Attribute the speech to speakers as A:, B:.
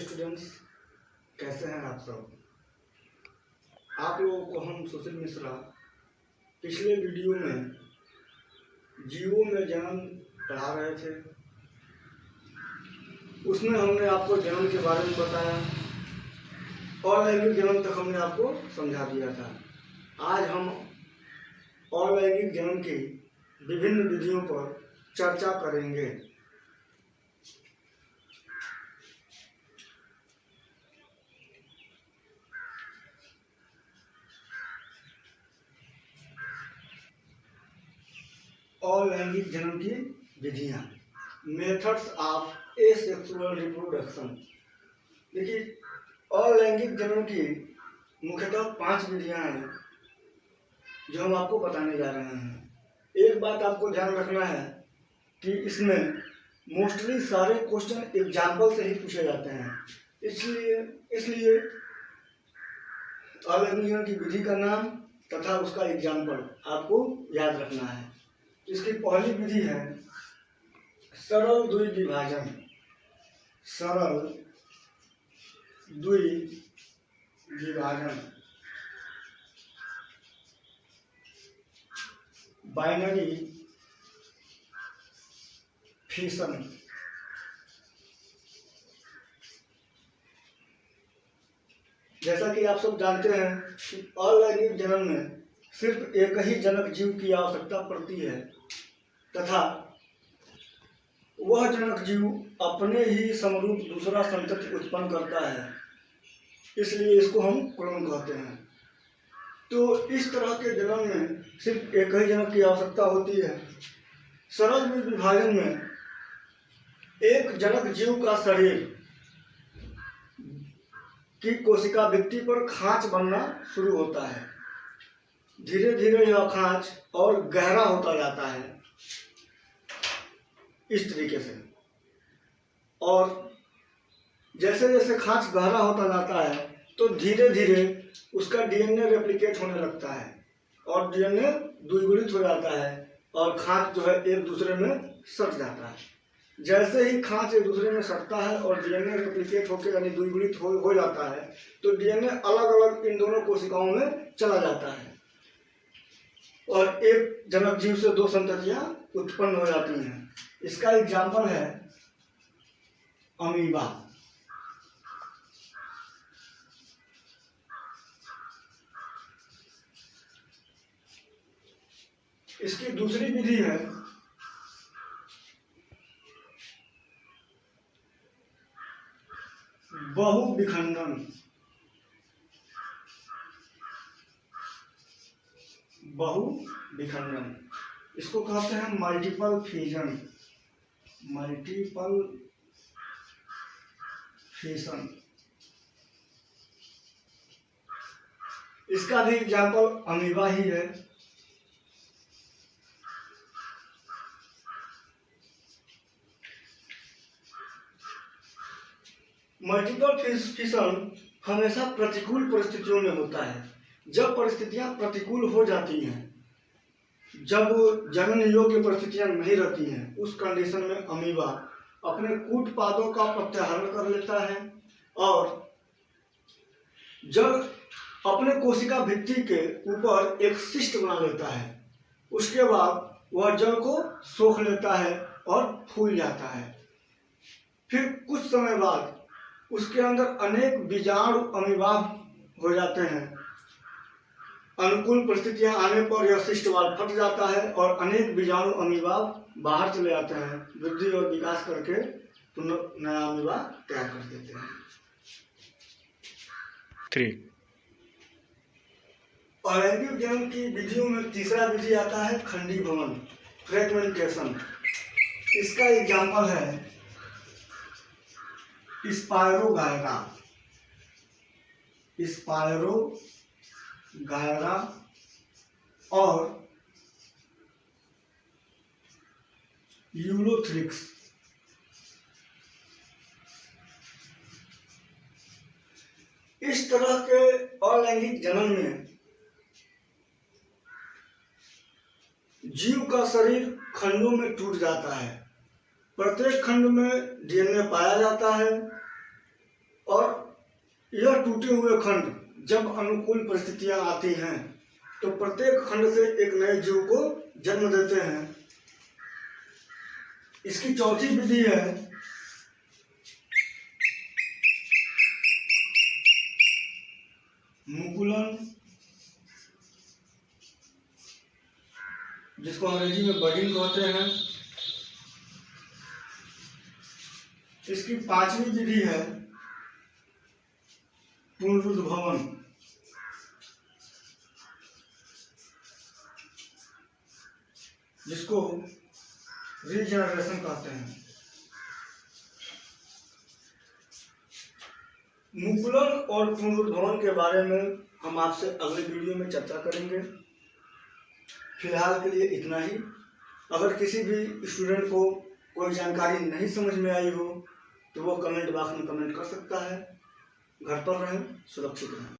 A: Students, कैसे हैं आप सब। आप लोगों को हम सुशील मिश्रा पिछले वीडियो में जीवों में जन्म पढ़ा रहे थे। उसमें हमने आपको जन्म के बारे में बताया और लैंगिक जन्म तक हमने आपको समझा दिया था। आज हम अलैंगिक जन्म की विभिन्न विधियों पर चर्चा करेंगे। अलैंगिक जन्म की विधियां, मेथड्स ऑफ एसेक्सुअल रिप्रोडक्शन। देखिए, अलैंगिक जन्म की मुख्यतः 5 विधियां हैं जो हम आपको बताने जा रहे हैं। एक बात आपको ध्यान रखना है कि इसमें मोस्टली सारे क्वेश्चन एग्जाम्पल से ही पूछे जाते हैं। इसलिए अलैंगिक जन्म की विधि का नाम तथा उसका एग्जाम्पल आपको याद रखना है। इसकी पहली विधि है सरल द्विविभाजन। सरल द्विविभाजन, बाइनरी फिशन। जैसा कि आप सब जानते हैं कि अलैंगिक जन्म में सिर्फ एक ही जनक जीव की आवश्यकता पड़ती है तथा वह जनक जीव अपने ही समरूप दूसरा संतति उत्पन्न करता है, इसलिए इसको हम क्लोन कहते हैं। तो इस तरह के जन्म में सिर्फ एक ही जनक की आवश्यकता होती है। सरल विभाजन में एक जनक जीव का शरीर की कोशिका भित्ति पर खांच बनना शुरू होता है। धीरे धीरे यह खांच और गहरा होता जाता है इस तरीके से, और जैसे जैसे खांच गहरा होता जाता है तो धीरे धीरे उसका डीएनए रेप्लिकेट होने लगता है और डीएनए द्विगुणित हो जाता है और खांच जो है एक दूसरे में सट जाता है। जैसे ही खांच एक दूसरे में सटता है और डीएनए रेप्लिकेट होकर यानी द्विगुणित हो जाता है तो डीएनए अलग अलग इन दोनों कोशिकाओं में चला जाता है और एक जनक जीव से 2 संततियां उत्पन्न हो जाती हैं। इसका एग्जाम्पल है अमीबा। इसकी दूसरी विधि है बहुविखंडन। बहुविखंडन इसको कहते हैं मल्टीपल फ्यूजन। मल्टीपल फ्यूजन, इसका भी एग्जाम्पल अमीबा ही है। मल्टीपल फ्यूजन हमेशा प्रतिकूल परिस्थितियों में होता है। जब परिस्थितियां प्रतिकूल हो जाती हैं, जब जनन योग्य परिस्थितियां नहीं रहती हैं, उस कंडीशन में अमीबा अपने कूटपादों का प्रत्याहरण कर लेता है और जब अपने कोशिका भित्ति के ऊपर एक सिस्ट बना लेता है, उसके बाद वह जल को सोख लेता है और फूल जाता है। फिर कुछ समय बाद उसके अंदर अनेक बीजाणु अमीबा हो जाते हैं। अनुकूल परिस्थितियां आने पर यह सिस्ट वाल फट जाता है और अनेक बीजाणु अमीबा बाहर चले जाते हैं, वृद्धि और विकास करके नया अमीबा तैयार कर देते हैं।
B: 3
A: अलैंगिक जन्म की विधियों में तीसरा विधि आता है खंडीभवन, फ्रेगमेंटेशन। इसका एग्जाम्पल है स्पायरोगायरा। स्पायरोगायरा और यूलोथ्रिक्स। इस तरह के अलैंगिक जन्म में जीव का शरीर खंडों में टूट जाता है। प्रत्येक खंड में डीएनए पाया जाता है यह टूटे हुए खंड जब अनुकूल परिस्थितियां आती हैं तो प्रत्येक खंड से एक नए जीव को जन्म देते हैं। इसकी चौथी विधि है मुकुलन, जिसको अंग्रेजी में बडिंग कहते हैं। इसकी पांचवी विधि है पुनरुद्भवन, जिसको रीजनरेशन कहते हैं। मुकुलन और पुनरुद्भवन के बारे में हम आपसे अगले वीडियो में चर्चा करेंगे। फिलहाल के लिए इतना ही। अगर किसी भी स्टूडेंट को कोई जानकारी नहीं समझ में आई हो तो वो कमेंट बॉक्स में कमेंट कर सकता है। घर पर रहें, सुरक्षित रहें।